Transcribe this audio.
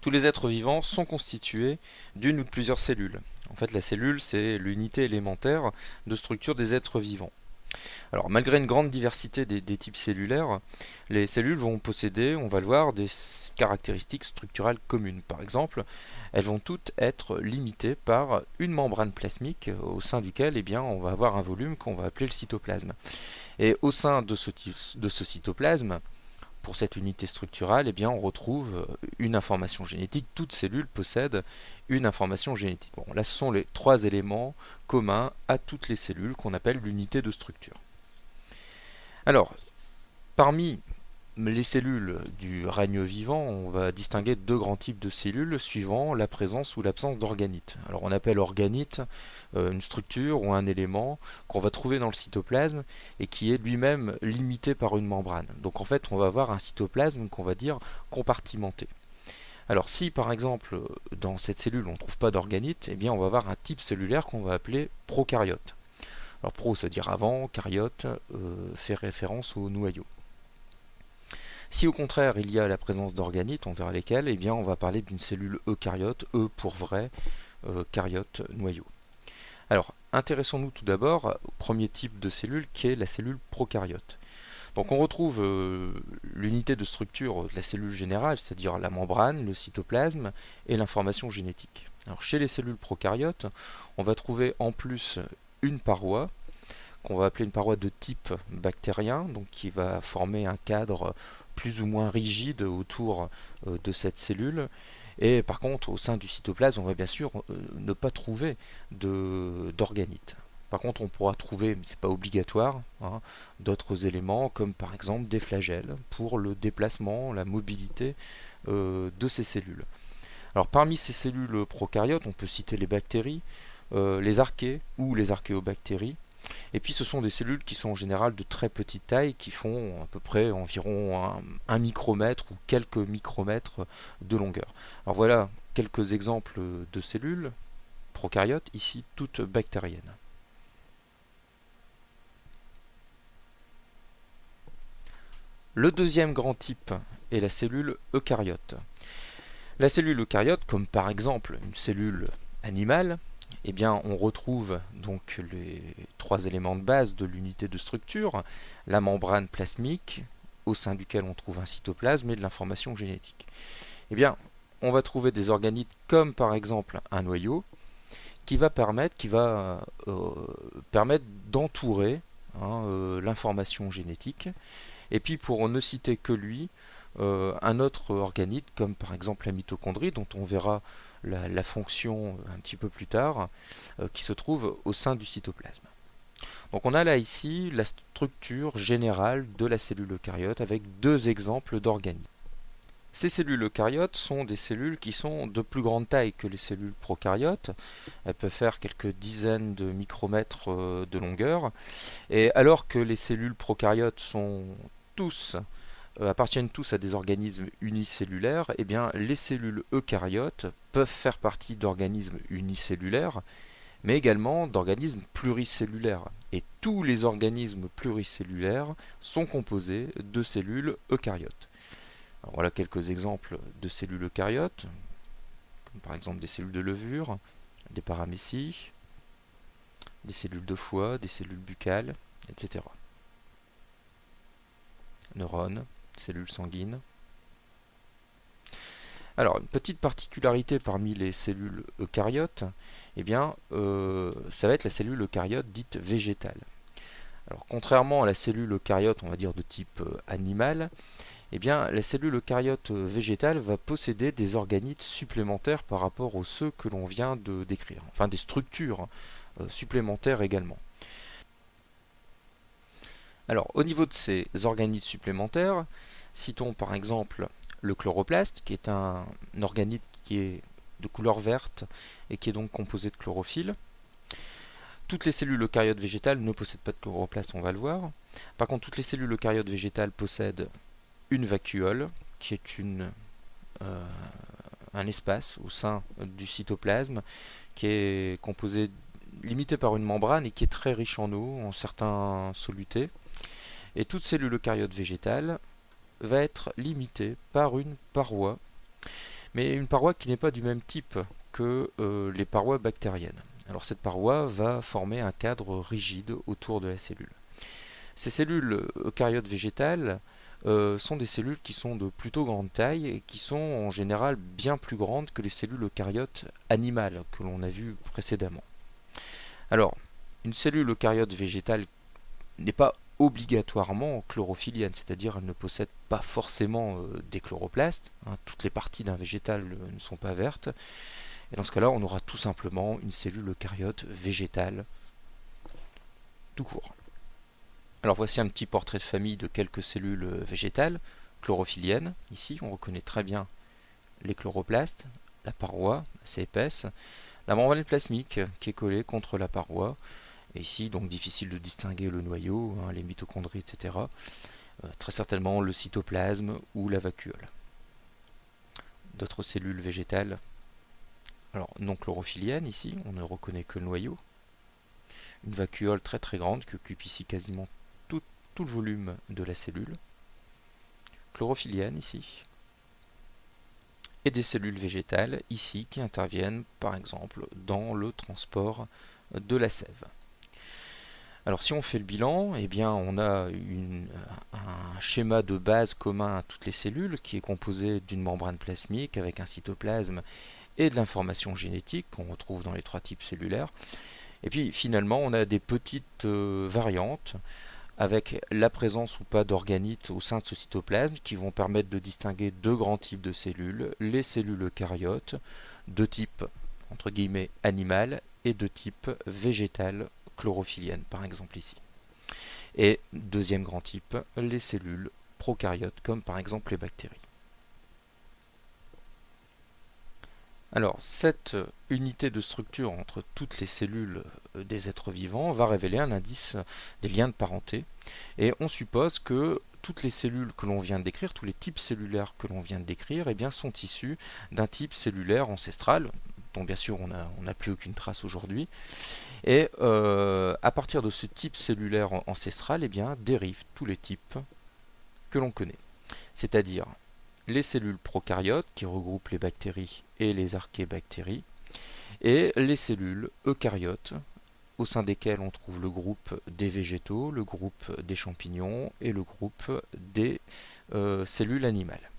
Tous les êtres vivants sont constitués d'une ou de plusieurs cellules. En fait, la cellule, c'est l'unité élémentaire de structure des êtres vivants. Alors, malgré une grande diversité des types cellulaires, les cellules vont posséder, on va le voir, des caractéristiques structurales communes. Par exemple, elles vont toutes être limitées par une membrane plasmique au sein duquel on va avoir un volume qu'on va appeler le cytoplasme. Et au sein de ce cytoplasme, pour cette unité structurale, on retrouve une information génétique. Toute cellule possède une information génétique. Bon, là, ce sont les trois éléments communs à toutes les cellules qu'on appelle l'unité de structure. Alors, parmi les cellules du règne vivant, on va distinguer deux grands types de cellules suivant la présence ou l'absence d'organites. Alors on appelle organite une structure ou un élément qu'on va trouver dans le cytoplasme et qui est lui-même limité par une membrane. Donc en fait on va avoir un cytoplasme qu'on va dire compartimenté. Alors si par exemple dans cette cellule on ne trouve pas d'organite, on va avoir un type cellulaire qu'on va appeler prokaryote. Alors pro ça veut dire avant, karyote fait référence au noyau. Si au contraire il y a la présence d'organites, on verra lesquelles, on va parler d'une cellule eucaryote, E pour vrai, karyote, noyau. Alors, intéressons-nous tout d'abord au premier type de cellule qui est la cellule prokaryote. Donc on retrouve l'unité de structure de la cellule générale, c'est-à-dire la membrane, le cytoplasme et l'information génétique. Alors chez les cellules prokaryotes, on va trouver en plus une paroi, qu'on va appeler une paroi de type bactérien, donc qui va former un cadre plus ou moins rigide autour de cette cellule. Et par contre, au sein du cytoplasme, on va bien sûr ne pas trouver d'organites. Par contre, on pourra trouver, mais ce n'est pas obligatoire, d'autres éléments comme par exemple des flagelles pour le déplacement, la mobilité de ces cellules. Alors parmi ces cellules prokaryotes, on peut citer les bactéries, les archées ou les archéobactéries. Et puis ce sont des cellules qui sont en général de très petite taille, qui font à peu près environ 1 micromètre ou quelques micromètres de longueur. Alors voilà quelques exemples de cellules prokaryotes, ici toutes bactériennes. Le deuxième grand type est la cellule eucaryote. La cellule eucaryote, comme par exemple une cellule animale, on retrouve donc les trois éléments de base de l'unité de structure, la membrane plasmique, au sein duquel on trouve un cytoplasme et de l'information génétique. On va trouver des organites comme par exemple un noyau, qui va permettre d'entourer l'information génétique. Et puis pour ne citer que lui, un autre organite comme par exemple la mitochondrie, dont on verra la fonction un petit peu plus tard, qui se trouve au sein du cytoplasme. Donc on a là ici la structure générale de la cellule eucaryote avec deux exemples d'organites. Ces cellules eucaryotes sont des cellules qui sont de plus grande taille que les cellules prokaryotes. Elles peuvent faire quelques dizaines de micromètres de longueur. Et alors que les cellules prokaryotes appartiennent tous à des organismes unicellulaires, les cellules eucaryotes peuvent faire partie d'organismes unicellulaires, mais également d'organismes pluricellulaires. Et tous les organismes pluricellulaires sont composés de cellules eucaryotes. Alors voilà quelques exemples de cellules eucaryotes, comme par exemple des cellules de levure, des paramécies, des cellules de foie, des cellules buccales, etc. Neurones, cellules sanguines. Alors, une petite particularité parmi les cellules eucaryotes, ça va être la cellule eucaryote dite végétale. Alors, contrairement à la cellule eucaryote, on va dire de type animal, la cellule eucaryote végétale va posséder des organites supplémentaires par rapport aux ceux que l'on vient de décrire, enfin des structures supplémentaires également. Alors, au niveau de ces organites supplémentaires, citons par exemple le chloroplaste, qui est un organite qui est de couleur verte et qui est donc composé de chlorophylle. Toutes les cellules eucaryotes végétales ne possèdent pas de chloroplaste, on va le voir. Par contre, toutes les cellules eucaryotes végétales possèdent une vacuole, qui est un espace au sein du cytoplasme, qui est composé, limité par une membrane et qui est très riche en eau, en certains solutés. Et toute cellule eucaryote végétale va être limitée par une paroi, mais une paroi qui n'est pas du même type que les parois bactériennes. Alors cette paroi va former un cadre rigide autour de la cellule. Ces cellules eucaryotes végétales sont des cellules qui sont de plutôt grande taille et qui sont en général bien plus grandes que les cellules eucaryotes animales que l'on a vues précédemment. Alors, une cellule eucaryote végétale n'est pas obligatoirement chlorophyllienne, c'est-à-dire elle ne possède pas forcément des chloroplastes, hein, toutes les parties d'un végétal ne sont pas vertes, et dans ce cas-là on aura tout simplement une cellule eucaryote végétale tout court. Alors voici un petit portrait de famille de quelques cellules végétales chlorophylliennes. Ici on reconnaît très bien les chloroplastes, la paroi assez épaisse, la membrane plasmique qui est collée contre la paroi. Et ici, donc difficile de distinguer le noyau, hein, les mitochondries, etc. Très certainement le cytoplasme ou la vacuole. D'autres cellules végétales, alors non chlorophylliennes ici, on ne reconnaît que le noyau. Une vacuole très très grande qui occupe ici quasiment tout le volume de la cellule. Chlorophyllienne ici. Et des cellules végétales ici qui interviennent par exemple dans le transport de la sève. Alors si on fait le bilan, eh bien on a un schéma de base commun à toutes les cellules qui est composé d'une membrane plasmique avec un cytoplasme et de l'information génétique qu'on retrouve dans les trois types cellulaires. Et puis finalement on a des petites variantes avec la présence ou pas d'organites au sein de ce cytoplasme qui vont permettre de distinguer deux grands types de cellules, les cellules eucaryotes de type entre guillemets animal et de type végétal chlorophyllienne par exemple ici. Et deuxième grand type, les cellules prokaryotes comme par exemple les bactéries. Alors cette unité de structure entre toutes les cellules des êtres vivants va révéler un indice des liens de parenté et on suppose que toutes les cellules que l'on vient de décrire, tous les types cellulaires que l'on vient de décrire, eh bien, sont issus d'un type cellulaire ancestral dont bien sûr on n'a plus aucune trace aujourd'hui. Et à partir de ce type cellulaire ancestral, eh bien, dérivent tous les types que l'on connaît. C'est-à-dire les cellules prokaryotes qui regroupent les bactéries et les archébactéries, et les cellules eucaryotes au sein desquelles on trouve le groupe des végétaux, le groupe des champignons et le groupe des cellules animales.